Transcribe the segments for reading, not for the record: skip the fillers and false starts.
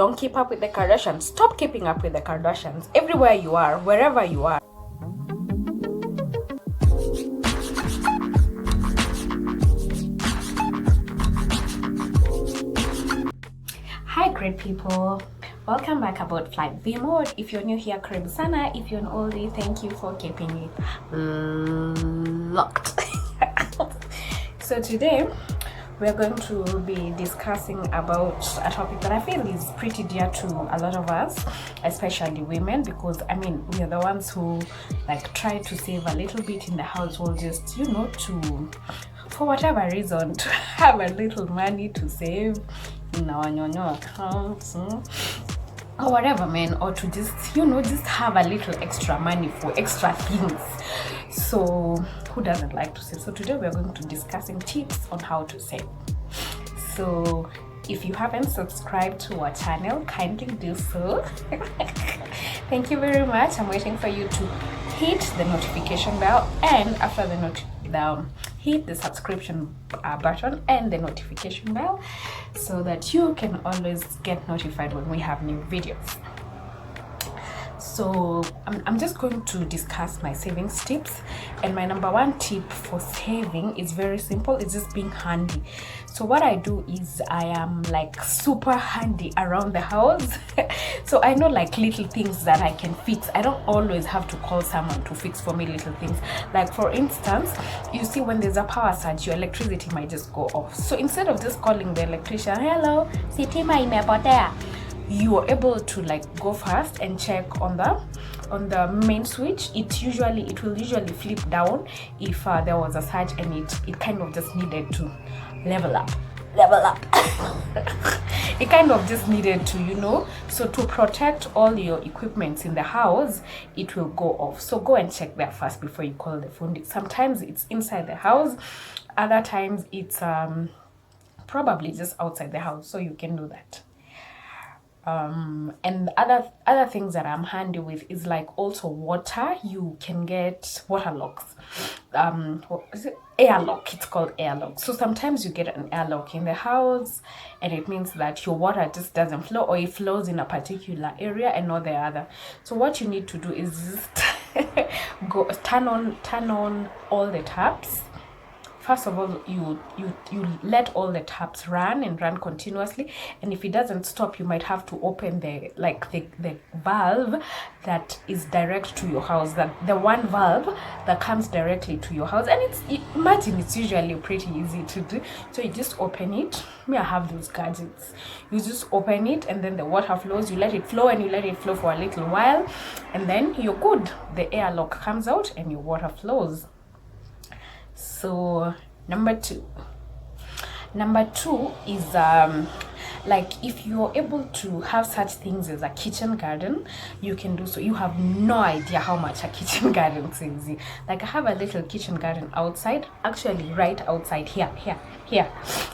don't keep up with the Kardashians. Stop keeping up with the Kardashians. Everywhere you are, wherever you are. Hi great people, welcome back about Flight V Mode. If you're new here, karibu sana. If you're an oldie, thank you for keeping it locked. So today we're going to be discussing about a topic that I feel is pretty dear to a lot of us, especially women, because I mean we are the ones who like try to save a little bit in the household, just to for whatever reason, to have a little money to save in our nyonyo accounts, or whatever, man, or to just just have a little extra money for extra things. So who doesn't like to save? So today we're going to discussing tips on how to save. So if you haven't subscribed to our channel, kindly do so. Thank you very much. I'm waiting for you to hit the notification bell, and after hit the subscription button and the notification bell, so that you can always get notified when we have new videos. So I'm just going to discuss my savings tips, and my number one tip for saving is very simple. It's just being handy. So what I do is I am like super handy around the house. So I know like little things that I can fix. I don't always have to call someone to fix for me little things. Like for instance, you see when there's a power surge, your electricity might just go off. So instead of just calling the electrician, hello, sitima imepotea, you are able to like go fast and check on the main switch. It will usually flip down if there was a surge and it kind of just needed to level up. It kind of just needed to, so to protect all your equipments in the house, it will go off. So go and check there first before you call the phone. Sometimes it's inside the house, other times it's probably just outside the house, so you can do that. And other things that I'm handy with is like also water. You can get water locks. What is it? Airlock. It's called airlock. So sometimes you get an airlock in the house, and it means that your water just doesn't flow, or it flows in a particular area and not the other. So what you need to do is just turn on all the taps. First of all, you let all the taps run continuously, and if it doesn't stop, you might have to open the valve that is direct to your house, that the one valve that comes directly to your house. And imagine it's usually pretty easy to do. So you just open it. I have those gadgets. You just open it, and then the water flows. You let it flow, and you let it flow for a little while, and then you're good. The airlock comes out and your water flows. So number two is like if you're able to have such things as a kitchen garden, you can do so. You have no idea how much a kitchen garden saves you. Like I have a little kitchen garden outside, actually right outside here.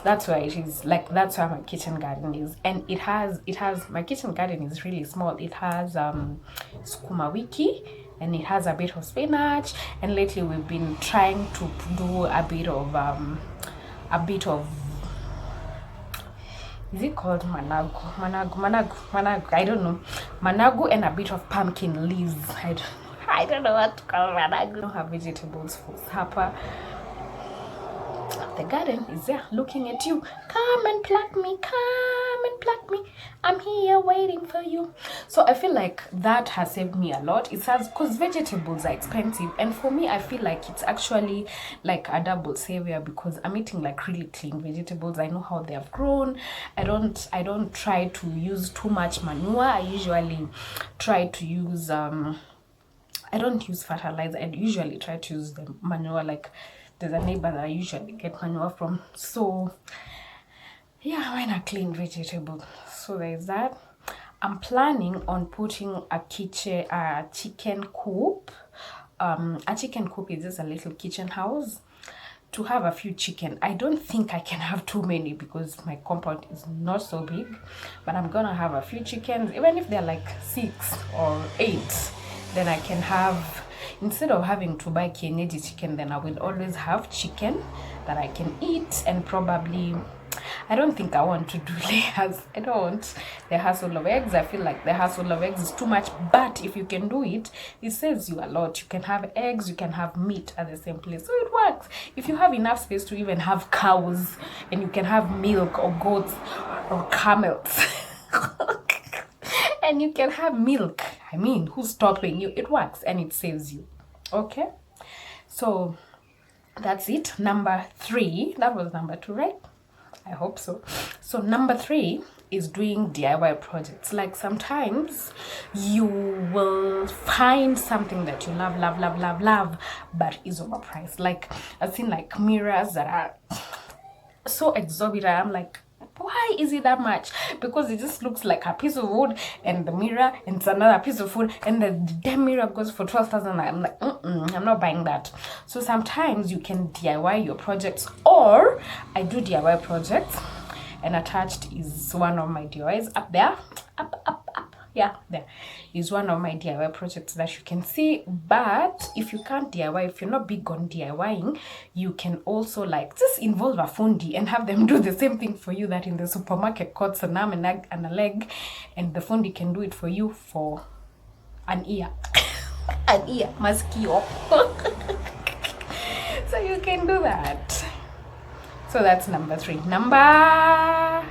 That's where it is. Like that's where my kitchen garden is, and it has my kitchen garden is really small. It has sukuma wiki, and it has a bit of spinach, and lately we've been trying to do a bit of is it called managu, I don't know, managu, and a bit of pumpkin leaves. I don't know what to call managu. I don't have vegetables for supper. The garden is there looking at you. Come and pluck me. I'm here waiting for you. So I feel like that has saved me a lot. It has, because vegetables are expensive, and for me I feel like it's actually like a double savior, because I'm eating like really clean vegetables. I know how they have grown. I don't try to use too much manure. I usually try to use I don't use fertilizer. I usually try to use the manure. Like there's a neighbor that I usually get manure from. So yeah, when I clean vegetables. So there's that. I'm planning on putting a chicken coop. A chicken coop is just a little kitchen house to have a few chicken. I don't think I can have too many because my compound is not so big, but I'm gonna have a few chickens. Even if they're like 6 or 8, then I can have, instead of having to buy kienyeji chicken, then I will always have chicken that I can eat. And probably I don't think I want to do layers. I don't. The hassle of eggs, I feel like the hassle of eggs is too much. But if you can do it, it saves you a lot. You can have eggs, you can have meat at the same place. So it works. If you have enough space to even have cows, and you can have milk or goats or camels. And you can have milk. I mean, who's stopping you? It works and it saves you. Okay? So that's it. Number 3. That was number 2, right? I hope so. So number 3 is doing DIY projects. Like sometimes you will find something that you love, but is overpriced. Like I've seen like mirrors that are so exorbitant. I'm like, why is it that much? Because it just looks like a piece of wood and the mirror and it's another piece of wood and the damn mirror goes for 12,000. I'm like, I'm not buying that. So sometimes you can DIY your projects, or I do DIY projects, and attached is one of my DIYs up there. Up. Yeah, there is one of my DIY projects that you can see. But if you can't DIY, if you're not big on DIYing, you can also like just involve a fundi and have them do the same thing for you that in the supermarket costs an arm and a leg, and the fundi can do it for you for an ear. An ear, maskio. So you can do that. So that's number 3. Number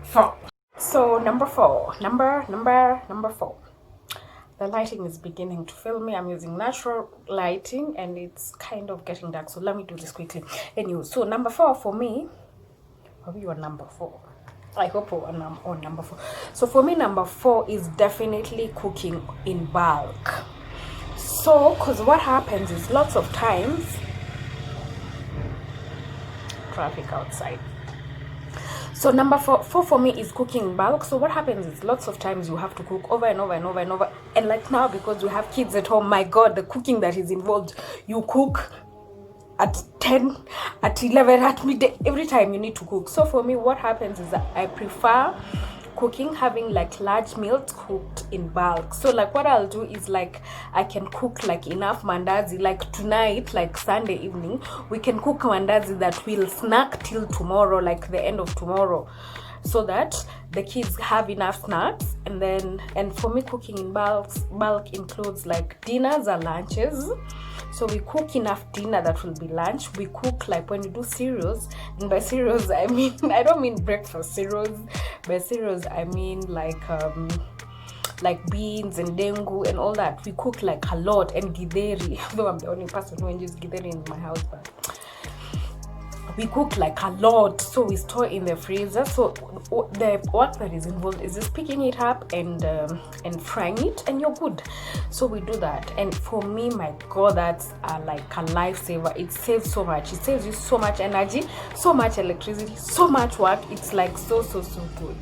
4. So number 4. The lighting is beginning to fail me. I'm using natural lighting and it's kind of getting dark. So let me do this quickly. Anyway, so number 4 for me. Are you on number 4? I hope we're on number 4. So for me, number 4 is definitely cooking in bulk. So, because what happens is lots of times, traffic outside. So number 4 for me is cooking in bulk. So what happens is lots of times you have to cook over and over. And like now, because we have kids at home, my God, the cooking that is involved. You cook at 10, at 11, at midday, every time you need to cook. So for me, what happens is that I prefer cooking, having like large meals cooked in bulk. So like what I'll do is like I can cook like enough mandazi, like tonight, like Sunday evening, we can cook mandazi that will snack till tomorrow, like the end of tomorrow, so that the kids have enough snacks. And for me, cooking in bulk includes like dinners or lunches. So we cook enough dinner that will be lunch. We cook like when you do cereals, and by cereals I mean, I don't mean breakfast cereals. By cereals I mean like beans and dengu and all that. We cook like a lot, and githeri. Though I'm the only person who enjoys githeri in my house, but we cook like a lot, so we store in the freezer. So the work that is involved is just picking it up and frying it, and you're good. So we do that, and for me, my God, that's like a lifesaver. It saves so much. It saves you so much energy, so much electricity, so much work. It's like so good.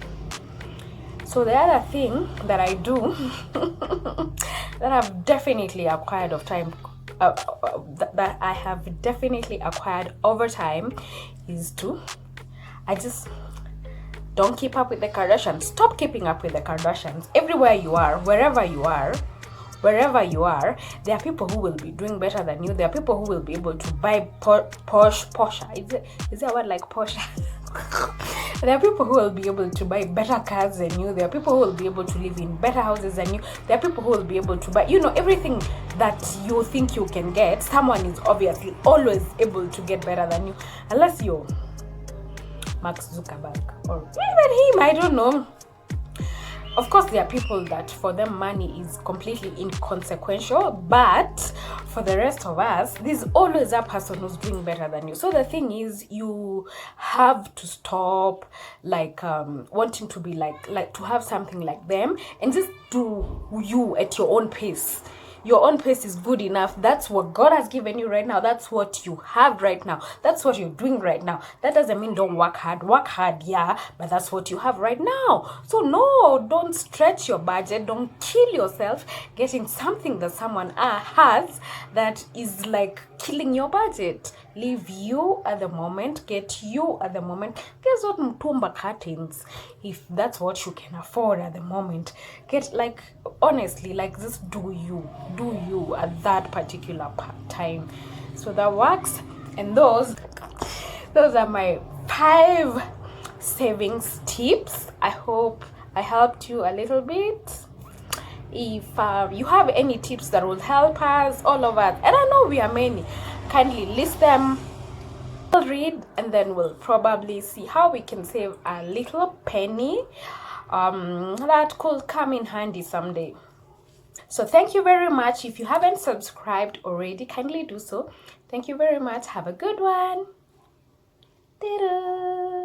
So the other thing that I do that I've definitely acquired of time, that I have definitely acquired over time, is I just don't keep up with the Kardashians. Stop keeping up with the Kardashians. Everywhere you are, wherever you are, there are people who will be doing better than you. There are people who will be able to buy Porsche. Is there a word like Porsche? There are people who will be able to buy better cars than you. There are people who will be able to live in better houses than you. There are people who will be able to buy, everything that you think you can get. Someone is obviously always able to get better than you, unless you're Mark Zuckerberg or even him. I don't know. Of course, there are people that for them money is completely inconsequential, but for the rest of us, there's always a person who's doing better than you. So the thing is, you have to stop wanting to be like to have something like them, and just do you at your own pace. Your own pace is good enough. That's what God has given you right now. That's what you have right now. That's what you're doing right now. That doesn't mean don't work hard. Work hard, yeah, but that's what you have right now. So no, don't stretch your budget. Don't kill yourself getting something that someone has that is like killing your budget. Leave you at the moment. Get you at the moment. Guess what? Mtumba curtains. If that's what you can afford at the moment. Get honestly, just do you at that particular time. So that works. And those are my 5 savings tips. I hope I helped you a little bit. If you have any tips that will help us, all of us, and I know we are many, kindly list them. We'll read, and then we'll probably see how we can save a little penny that could come in handy someday. So thank you very much. If you haven't subscribed already, kindly do so. Thank you very much. Have a good one. Ta-da!